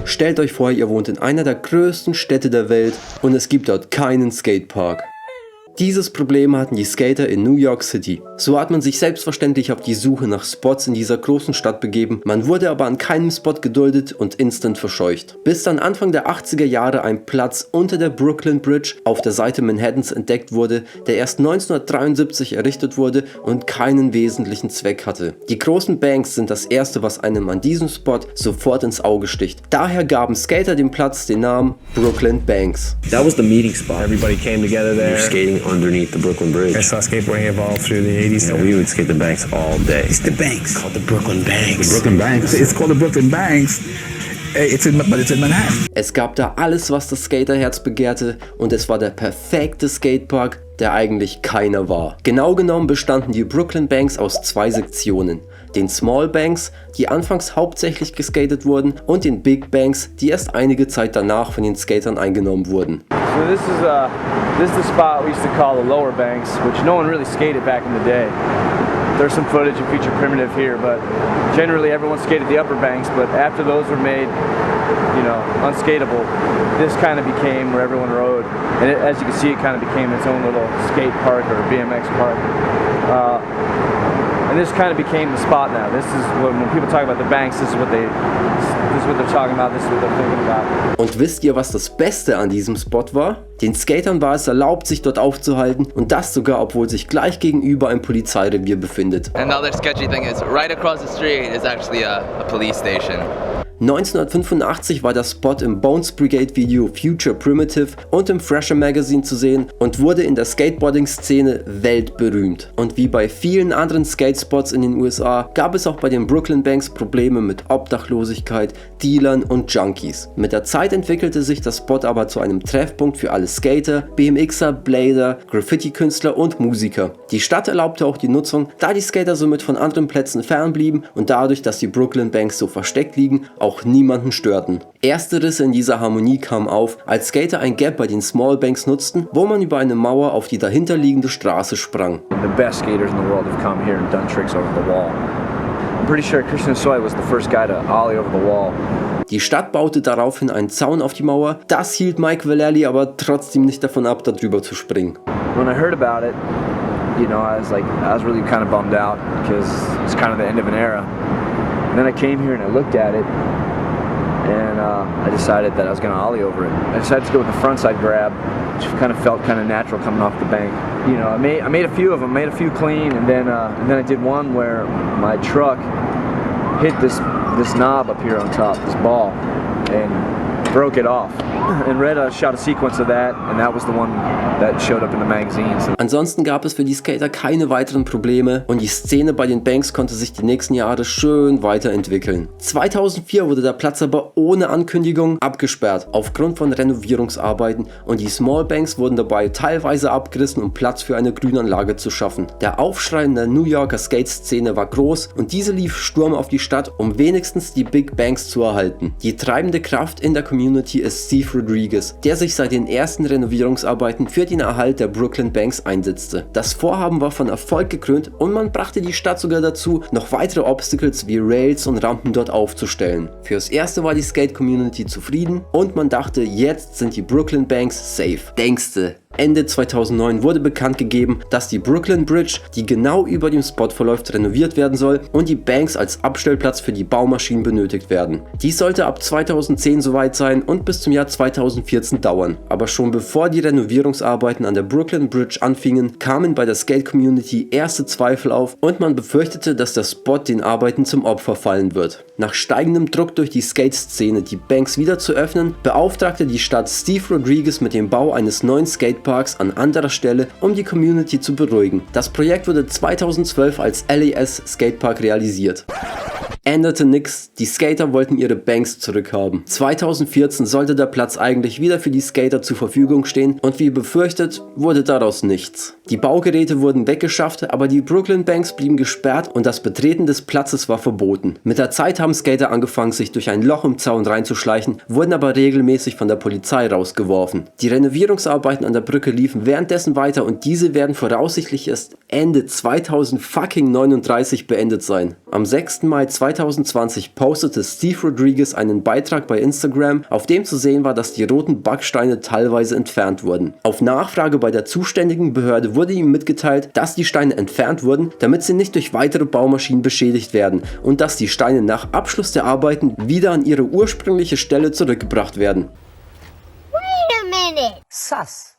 Stellt euch vor, ihr wohnt in einer der größten Städte der Welt und es gibt dort keinen Skatepark. Dieses Problem hatten die Skater in New York City. So hat man sich selbstverständlich auf die Suche nach Spots in dieser großen Stadt begeben, man wurde aber an keinem Spot geduldet und instant verscheucht. Bis dann Anfang der 80er Jahre ein Platz unter der Brooklyn Bridge auf der Seite Manhattans entdeckt wurde, der erst 1973 errichtet wurde und keinen wesentlichen Zweck hatte. Die großen Banks sind das erste, was einem an diesem Spot sofort ins Auge sticht. Daher gaben Skater dem Platz den Namen Brooklyn Banks. That was the meeting spot. Everybody came together there. We were skating underneath the Brooklyn Bridge. I saw skateboarding evolve through the 80s. Yeah, we would skate the banks all day. It's the banks. Called the Brooklyn Banks. The Brooklyn Banks. It's called the Brooklyn Banks. But it's in Manhattan. Es gab da alles, was das Skaterherz begehrte und es war der perfekte Skatepark, der eigentlich keiner war. Genau genommen bestanden die Brooklyn Banks aus zwei Sektionen. Den Small Banks, die anfangs hauptsächlich geskatet wurden, und den Big Banks, die erst einige Zeit danach von den Skatern eingenommen wurden. So this is the spot we used to call the lower banks, which no one really skated back in the day. There's some footage of Feature Primitive here, but generally everyone skated the upper banks, but after those were made, you know, unskateable, this kind of became where everyone rode. And as you can see, it kind of became its own little skate park or BMX park. And this kind of became the spot now. This is when people talk about the banks, this is what they're talking about, this is what they're thinking about. Und wisst ihr, was das Beste an diesem Spot war? Den Skatern war es erlaubt, sich dort aufzuhalten, und das sogar, obwohl sich gleich gegenüber ein Polizeirevier befindet. Another sketchy thing is right across the street is actually a police station. 1985 war der Spot im Bones Brigade Video Future Primitive und im Thrasher Magazine zu sehen und wurde in der Skateboarding-Szene weltberühmt. Und wie bei vielen anderen Skatespots in den USA gab es auch bei den Brooklyn Banks Probleme mit Obdachlosigkeit, Dealern und Junkies. Mit der Zeit entwickelte sich der Spot aber zu einem Treffpunkt für alle Skater, BMXer, Blader, Graffiti-Künstler und Musiker. Die Stadt erlaubte auch die Nutzung, da die Skater somit von anderen Plätzen fernblieben und dadurch, dass die Brooklyn Banks so versteckt liegen, auch niemanden störten. Erste Risse in dieser Harmonie kamen auf, als Skater ein Gap bei den Small Banks nutzten, wo man über eine Mauer auf die dahinterliegende Straße sprang. The best skaters in the world have come here and done tricks over the wall. I'm pretty sure Christian Soy was the first guy to ollie over the wall. Die Stadt baute daraufhin einen Zaun auf die Mauer, das hielt Mike Vallely aber trotzdem nicht davon ab, darüber zu springen. When I heard about it, you know, I was really kind of bummed out because it's kind of the end of an era. And then I came here and I looked at it, and I decided that I was going to ollie over it. I decided to go with the frontside grab, which kind of felt kind of natural coming off the bank. You know, I made a few of them, made a few clean, and then I did one where my truck hit this knob up here on top, this ball, and broke it off. And Red shot a sequence of that, and that was the one that showed up in the magazines. Ansonsten gab es für die Skater keine weiteren Probleme und die Szene bei den Banks konnte sich die nächsten Jahre schön weiterentwickeln. 2004 wurde der Platz aber ohne Ankündigung abgesperrt aufgrund von Renovierungsarbeiten und die Small Banks wurden dabei teilweise abgerissen, um Platz für eine Grünanlage zu schaffen. Der Aufschrei in der New Yorker Skate-Szene war groß und diese lief Sturm auf die Stadt, um wenigstens die Big Banks zu erhalten. Die treibende Kraft in der Community ist Steve Rodriguez, der sich seit den ersten Renovierungsarbeiten für den Erhalt der Brooklyn Banks einsetzte. Das Vorhaben war von Erfolg gekrönt und man brachte die Stadt sogar dazu, noch weitere Obstacles wie Rails und Rampen dort aufzustellen. Fürs Erste war die Skate-Community zufrieden und man dachte, jetzt sind die Brooklyn Banks safe. Denkste. Ende 2009 wurde bekannt gegeben, dass die Brooklyn Bridge, die genau über dem Spot verläuft, renoviert werden soll und die Banks als Abstellplatz für die Baumaschinen benötigt werden. Dies sollte ab 2010 soweit sein und bis zum Jahr 2014 dauern. Aber schon bevor die Renovierungsarbeiten an der Brooklyn Bridge anfingen, kamen bei der Skate-Community erste Zweifel auf und man befürchtete, dass der Spot den Arbeiten zum Opfer fallen wird. Nach steigendem Druck durch die Skate-Szene, die Banks wieder zu öffnen, beauftragte die Stadt Steve Rodriguez mit dem Bau eines neuen Skateparks an anderer Stelle, um die Community zu beruhigen. Das Projekt wurde 2012 als LAS Skatepark realisiert. Änderte nix, die Skater wollten ihre Banks zurückhaben. 2014 sollte der Platz eigentlich wieder für die Skater zur Verfügung stehen und wie befürchtet, wurde daraus nichts. Die Baugeräte wurden weggeschafft, aber die Brooklyn Banks blieben gesperrt und das Betreten des Platzes war verboten. Mit der Zeit haben Skater angefangen, sich durch ein Loch im Zaun reinzuschleichen, wurden aber regelmäßig von der Polizei rausgeworfen. Die Renovierungsarbeiten an der Brücke liefen währenddessen weiter und diese werden voraussichtlich erst Ende 2039 beendet sein. Am 6. Mai 2014 2020 postete Steve Rodriguez einen Beitrag bei Instagram, auf dem zu sehen war, dass die roten Backsteine teilweise entfernt wurden. Auf Nachfrage bei der zuständigen Behörde wurde ihm mitgeteilt, dass die Steine entfernt wurden, damit sie nicht durch weitere Baumaschinen beschädigt werden und dass die Steine nach Abschluss der Arbeiten wieder an ihre ursprüngliche Stelle zurückgebracht werden.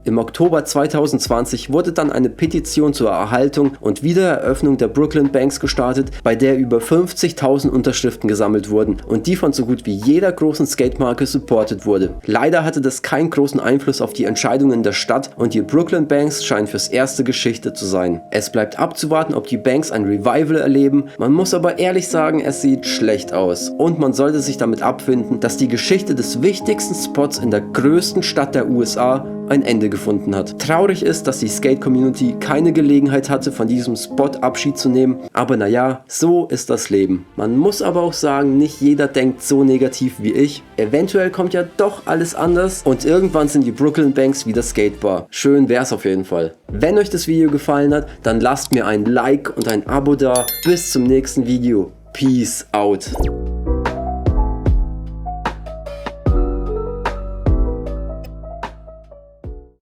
Im Oktober 2020 wurde dann eine Petition zur Erhaltung und Wiedereröffnung der Brooklyn Banks gestartet, bei der über 50.000 Unterschriften gesammelt wurden und die von so gut wie jeder großen Skatemarke supportet wurde. Leider hatte das keinen großen Einfluss auf die Entscheidungen der Stadt und die Brooklyn Banks scheinen fürs erste Geschichte zu sein. Es bleibt abzuwarten, ob die Banks ein Revival erleben, man muss aber ehrlich sagen, es sieht schlecht aus und man sollte sich damit abfinden, dass die Geschichte des wichtigsten Spots in der größten Stadt der USA ein Ende gefunden hat. Traurig ist, dass die Skate-Community keine Gelegenheit hatte, von diesem Spot Abschied zu nehmen, aber naja, so ist das Leben. Man muss aber auch sagen, nicht jeder denkt so negativ wie ich. Eventuell kommt ja doch alles anders und irgendwann sind die Brooklyn Banks wieder skatebar. Schön wär's auf jeden Fall. Wenn euch das Video gefallen hat, dann lasst mir ein Like und ein Abo da. Bis zum nächsten Video. Peace out.